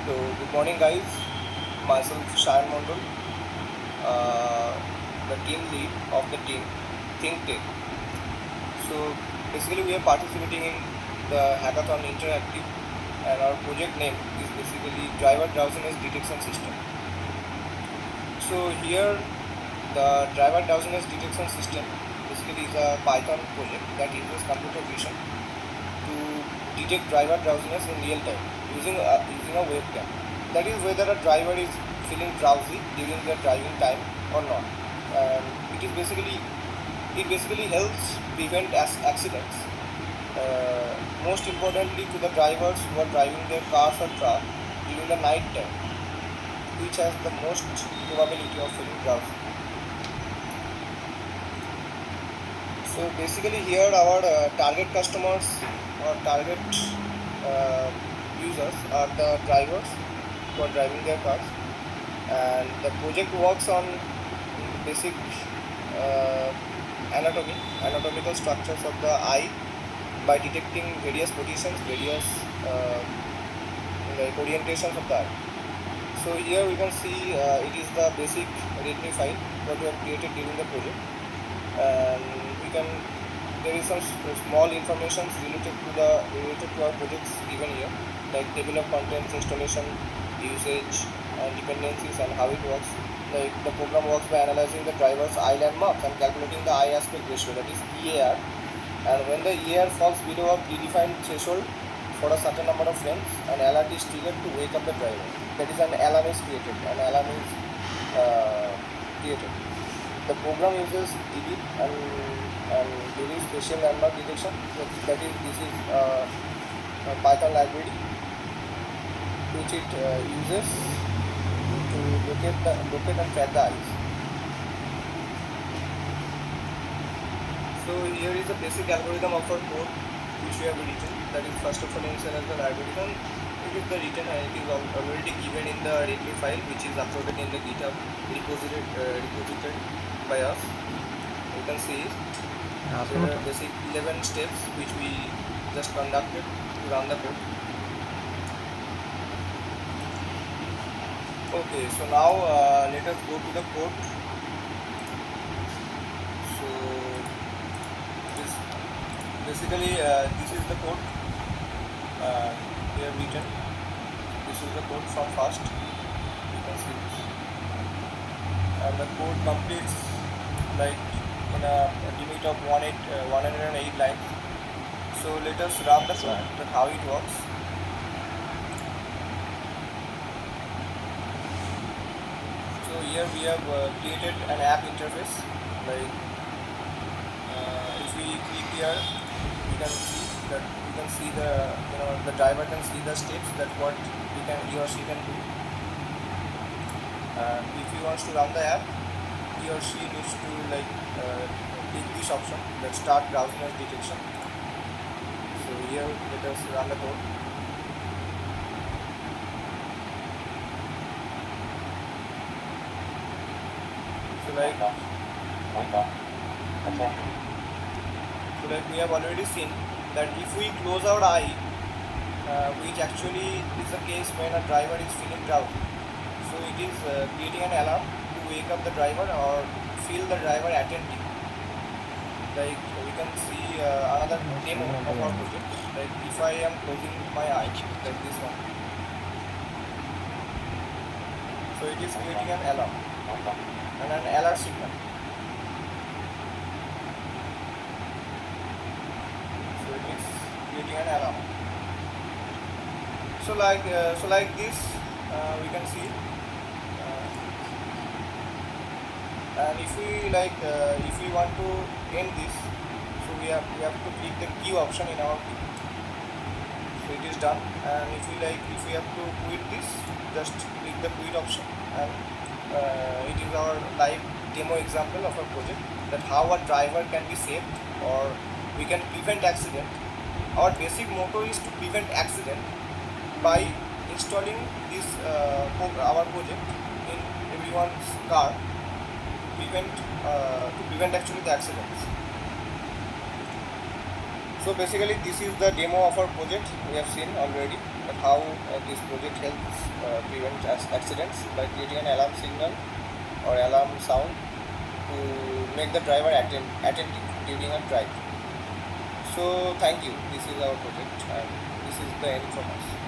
So, good morning, guys. Myself, Shayan Mondol, uh, the team lead of the team Think Tech. So, basically, we are participating in the Hackathon Interactive, and our project name is basically Driver Drowsiness Detection System. So, here, the Driver Drowsiness Detection System basically is a Python project that uses computer vision to detect driver drowsiness in real time using a webcam. That is whether a driver is feeling drowsy during their driving time or not. And it basically helps prevent accidents. Most importantly, to the drivers who are driving their cars or truck during the night time, which has the most probability of feeling drowsy. So basically, here our target customers or target uh, users are the drivers who are driving their cars, and the project works on basic uh, anatomical structures of the eye by detecting various positions, various uh, like orientations of the eye. So here we can see it is the basic Redmi file what we have created during the project, and we can there is some small information related to our projects given here, like table of contents, installation, usage, and dependencies, and how it works. Like the program works by analyzing the driver's eye landmarks and calculating the eye aspect ratio, that is EAR. And when the EAR falls below a predefined threshold for a certain number of frames, an alert is triggered to wake up the driver. That is, an alarm is created. An alarm is created. The program uses DB and very special landmark detection. That is, this is a Python library which it uses to locate and track the eyes. So here is the basic algorithm of our code which we have written. That is, first of all, initialize the algorithm. It is the written and it is already given in the README file, which is uploaded in the GitHub repository by us. You can see there are basic 11 steps which we just conducted to run the code. Okay, so now let us go to the code. So this basically this is the code we have written. This is the code from first. You can see this, and the code completes like in a limit of 108 lines. So let us run the code, that how it works. So here we have created an app interface. Like if we click here, we can see the the driver can see the steps that what he or she can do. And if he wants to run the app, he or she needs to click this option, that start drowsiness detection. So here let us run the code. So like we have already seen that if we close our eye, which actually is the case when a driver is feeling drowsy, so it is creating an alarm to wake up the driver or feel the driver attentive. Like we can see another demo of our project. Like if I am closing my eye like this one, so it is creating an alarm and an alert signal. So it is creating an alarm. So like this we can see. And if we want to end this, so we have to click the Q option in our key. So it is done. And if we have to quit this, just click the quit option, and it is our live demo example of our project, that how a driver can be saved or we can prevent accident. Our basic motto is to prevent accident by installing this our project in everyone's car to prevent actually the accidents. So basically, this is the demo of our project. We have seen already that how this project helps prevent accidents by creating an alarm signal or alarm sound to make the driver attentive during a drive. So thank you. This is our project, and this is the end from us.